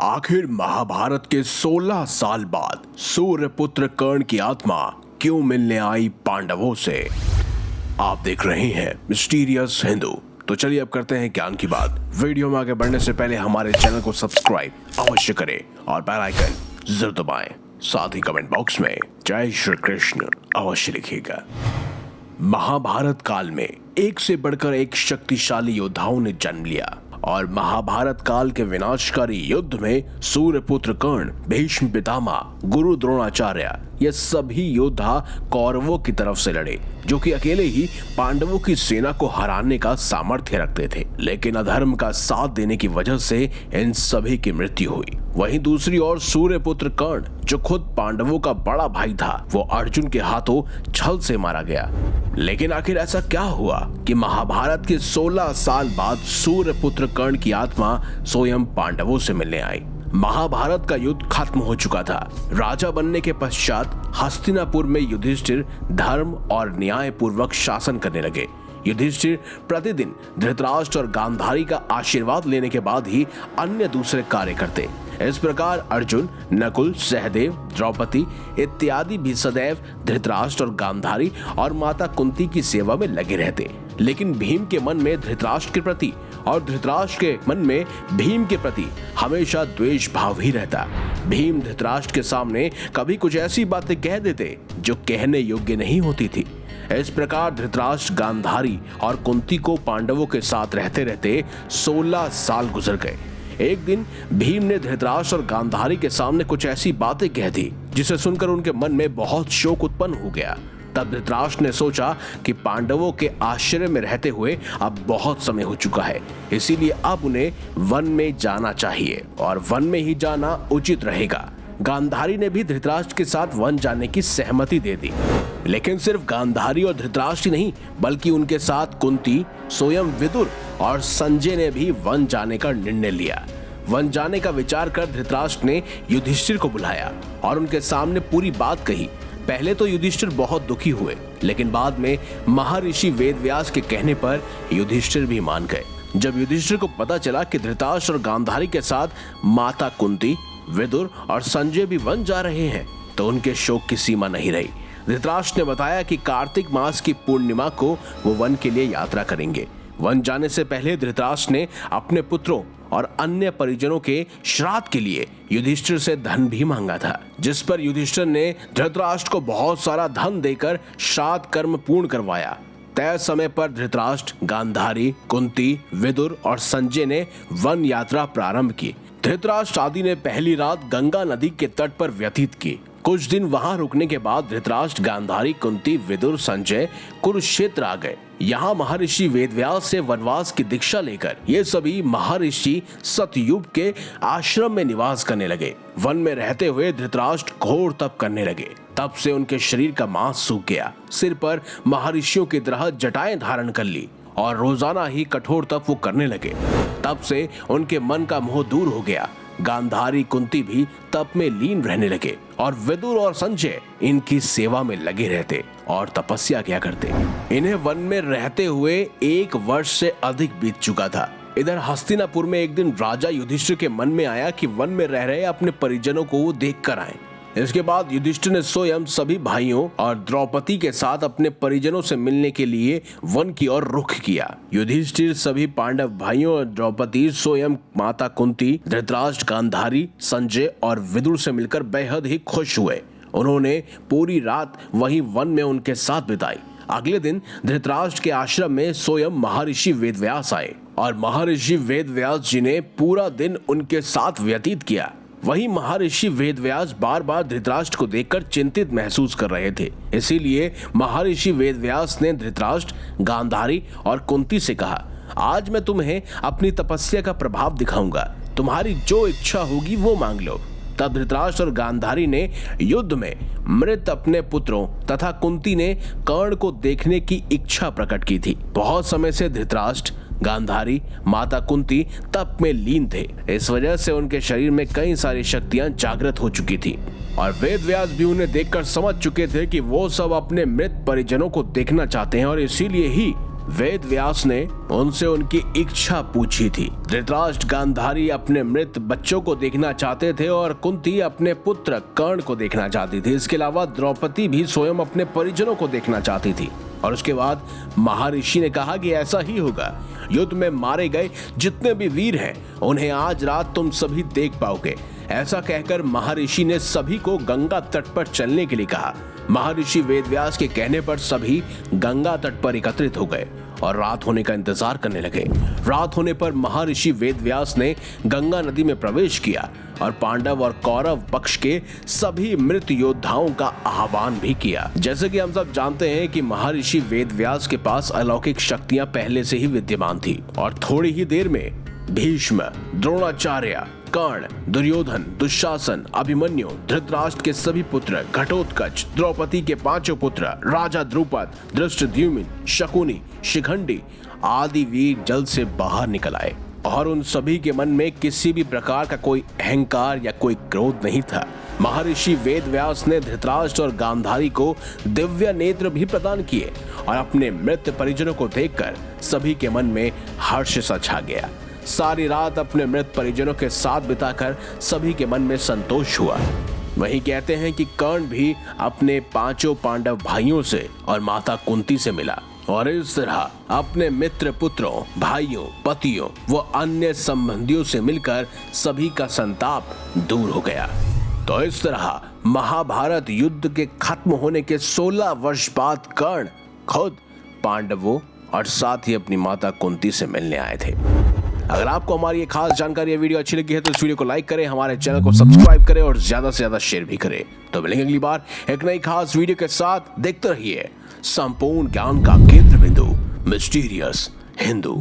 आखिर महाभारत के 16 साल बाद सूर्यपुत्र कर्ण की आत्मा क्यों मिलने आई पांडवों से? आप देख रहे हैं मिस्टीरियस हिंदू। तो चलिए अब करते हैं ज्ञान की बात। वीडियो में आगे बढ़ने से पहले हमारे चैनल को सब्सक्राइब अवश्य करें और बेल आइकन जरूर दबाएं। साथ ही कमेंट बॉक्स में जय श्री कृष्ण अवश्य लिखिएगा। महाभारत काल में एक से बढ़कर एक शक्तिशाली योद्धाओं ने जन्म लिया और महाभारत काल के विनाशकारी युद्ध में सूर्यपुत्र कर्ण, भीष्म पितामह, गुरु द्रोणाचार्य ये सभी योद्धा कौरवों की तरफ से लड़े, जो कि अकेले ही पांडवों की सेना को हराने का सामर्थ्य रखते थे। लेकिन अधर्म का साथ देने की वजह से इन सभी की मृत्यु हुई। वहीं दूसरी ओर सूर्यपुत्र कर्ण, जो खुद पांडवों का बड़ा भाई था, वो अर्जुन के हाथों छल से मारा गया। लेकिन आखिर ऐसा क्या हुआ कि महाभारत के 16 साल बाद सूर्यपुत्र कर्ण की आत्मा स्वयं पांडवों से मिलने आई? महाभारत का युद्ध खत्म हो चुका था। राजा बनने के पश्चात हस्तिनापुर में युधिष्ठिर धर्म और न्याय पूर्वक शासन करने लगे। युधिष्ठिर प्रतिदिन धृतराष्ट्र और गांधारी का आशीर्वाद लेने के बाद ही अन्य दूसरे कार्य करते। इस प्रकार अर्जुन, नकुल, सहदेव, द्रौपदी इत्यादि भी सदैव धृतराष्ट्र और गांधारी और माता कुंती की सेवा में लगे रहते। लेकिन भीम के मन में धृतराष्ट्र के प्रति और धृतराष्ट्र के मन में भीम के प्रति हमेशा द्वेष भाव ही रहता। भीम धृतराष्ट्र के सामने कभी कुछ ऐसी बातें कह देते जो कहने योग्य नहीं होती थी। इस प्रकार धृतराष्ट्र, गांधारी और कुंती को पांडवों के साथ रहते रहते 16 साल गुजर गए। एक दिन भीम ने धृतराष्ट्र और गांधारी के सामने कुछ ऐसी बातें कह दी जिसे सुनकर उनके मन में बहुत शोक उत्पन्न हो गया। तब धृतराष्ट्र ने सोचा कि पांडवों के आश्रय में रहते हुए अब बहुत समय हो चुका है, इसीलिए अब उन्हें वन में जाना चाहिए और वन में ही जाना उचित रहेगा। गांधारी ने भी धृतराष्ट्र के साथ वन जाने की सहमति दे दी। लेकिन सिर्फ गांधारी और धृतराष्ट्र नहीं, बल्कि उनके साथ कुंती, स्वयं विदुर और संजय ने भी वन जाने का निर्णय लिया। वन जाने का विचार कर धृतराष्ट्र ने युधिष्ठिर को बुलाया और उनके सामने पूरी बात कही। पहले तो युधिष्ठिर बहुत दुखी हुए, लेकिन बाद में महर्षि वेदव्यास के कहने पर युधिष्ठिर भी मान गए। जब युधिष्ठिर को पता चला कि धृतराष्ट्र और गांधारी के साथ माता कुंती, विदुर और संजय भी वन जा रहे हैं, तो उनके शोक की सीमा नहीं रही। धृतराष्ट्र ने बताया कि कार्तिक मास की पूर्णिमा को वो वन के लिए यात्रा करेंगे। वन जाने से पहले धृतराष्ट्र ने अपने पुत्रों और अन्य परिजनों के श्राद्ध के लिए युधिष्ठिर से धन भी मांगा था, जिस पर युधिष्ठिर ने धृतराष्ट्र को बहुत सारा धन देकर श्राद्ध कर्म पूर्ण करवाया। तय समय पर धृतराष्ट्र, गांधारी, कुंती, विदुर और संजय ने वन यात्रा प्रारंभ की। धृतराष्ट्र आदि ने पहली रात गंगा नदी के तट पर व्यतीत की। कुछ दिन वहां रुकने के बाद धृतराष्ट्र, गांधारी, कुंती, विदुर, संजय कुरुक्षेत्र आ गए। यहाँ महर्षि वेदव्यास से वनवास की दीक्षा लेकर ये सभी महर्षि सतयुग के आश्रम में निवास करने लगे। वन में रहते हुए धृतराष्ट्र घोर तप करने लगे। तब से उनके शरीर का मांस सूख गया। सिर पर महर्षियों की तरह जटाएं धारण कर ली और रोजाना ही कठोर तप वो करने लगे। तब से उनके मन का मोह दूर हो गया। गांधारी, कुंती भी तप में लीन रहने लगे और विदुर और संजय इनकी सेवा में लगे रहते और तपस्या किया करते। इन्हें वन में रहते हुए 1 वर्ष से अधिक बीत चुका था। इधर हस्तिनापुर में एक दिन राजा युधिष्ठिर के मन में आया कि वन में रह रहे अपने परिजनों को वो देख कर आए। इसके बाद युधिष्ठिर ने स्वयं सभी भाइयों और द्रौपदी के साथ अपने परिजनों से मिलने के लिए वन की ओर रुख किया। युधिष्ठिर सभी पांडव भाइयों और द्रौपदी स्वयं माता कुंती, धृतराष्ट्र, गांधारी, संजय और विदुर से मिलकर बेहद ही खुश हुए। उन्होंने पूरी रात वहीं वन में उनके साथ बिताई। अगले दिन धृतराष्ट्र के आश्रम में स्वयं महर्षि वेदव्यास आए और महर्षि वेदव्यास जी ने पूरा दिन उनके साथ व्यतीत किया। वहीं महर्षि वेदव्यास बार बार धृतराष्ट्र को देखकर चिंतित महसूस कर रहे थे। इसीलिए महर्षि वेदव्यास ने धृतराष्ट्र, गांधारी और कुंती से कहा, आज मैं तुम्हें अपनी तपस्या का प्रभाव दिखाऊंगा। तुम्हारी जो इच्छा होगी वो मांग लो। तब धृतराष्ट्र और गांधारी ने युद्ध में मृत अपने पुत्रों तथा कुंती ने कर्ण को देखने की इच्छा प्रकट की थी। बहुत समय से धृतराष्ट्र, गांधारी, माता कुंती तप में लीन थे। इस वजह से उनके शरीर में कई सारी शक्तियां जागृत हो चुकी थी और वेदव्यास भी उन्हें देखकर समझ चुके थे कि वो सब अपने मृत परिजनों को देखना चाहते हैं और इसीलिए ही वेद व्यास ने उनसे उनकी इच्छा पूछी थी। धृतराष्ट्र गांधारी अपने मृत बच्चों को देखना चाहते थे और कुंती अपने पुत्र कर्ण को देखना चाहती थी। इसके अलावा द्रौपदी भी स्वयं अपने परिजनों को देखना चाहती थी। और उसके बाद महर्षि ने कहा कि ऐसा ही होगा। युद्ध में मारे गए जितने भी वीर हैं उन्हें आज रात तुम सभी देख पाओगे। ऐसा कहकर महर्षि ने सभी को गंगा तट पर चलने के लिए कहा। महर्षि वेदव्यास के कहने पर सभी गंगा तट पर एकत्रित हो गए और रात होने का इंतजार करने लगे। रात होने पर महर्षि वेदव्यास ने गंगा नदी में प्रवेश किया और पांडव और कौरव पक्ष के सभी मृत योद्धाओं का आह्वान भी किया। जैसे कि हम सब जानते हैं कि महर्षि वेदव्यास के पास अलौकिक शक्तियां पहले से ही विद्यमान थी और थोड़ी ही देर में भीष्म, द्रोणाचार्य, कर्ण, दुर्योधन, दुशासन, अभिमन्यु, धृतराष्ट्र के सभी पुत्र, घटोत्कच, द्रौपदी के 5 पुत्र, राजा द्रुपद, धृष्टद्युम्न, शकुनी, शिखंडी आदि वीर जल से बाहर निकल आए और उन सभी के मन में किसी भी प्रकार का कोई अहंकार या कोई क्रोध नहीं था। महर्षि वेदव्यास ने धृतराष्ट्र और गांधारी को दिव्य नेत्र भी प्रदान किए और अपने मृत परिजनों को देखकर सभी के मन में हर्ष सा छा गया। सारी रात अपने मृत परिजनों के साथ बिताकर सभी के मन में संतोष हुआ। वहीं कहते हैं कि कर्ण भी अपने 5 पांडव भाइयों से और माता कुंती से मिला और इस तरह अपने मित्र पुत्रों, भाइयों, पतियों व अन्य संबंधियों से मिलकर सभी का संताप दूर हो गया। तो इस तरह महाभारत युद्ध के खत्म होने के 16 वर्ष बाद कर्ण खुद पांडवों और साथ ही अपनी माता कुंती से मिलने आए थे। अगर आपको हमारी ये खास जानकारी या वीडियो अच्छी लगी है तो इस वीडियो को लाइक करें, हमारे चैनल को सब्सक्राइब करें और ज्यादा से ज्यादा शेयर भी करें। तो मिलेंगे अगली बार एक नई खास वीडियो के साथ। देखते रहिए संपूर्ण ज्ञान का केंद्र बिंदु मिस्टीरियस हिंदू।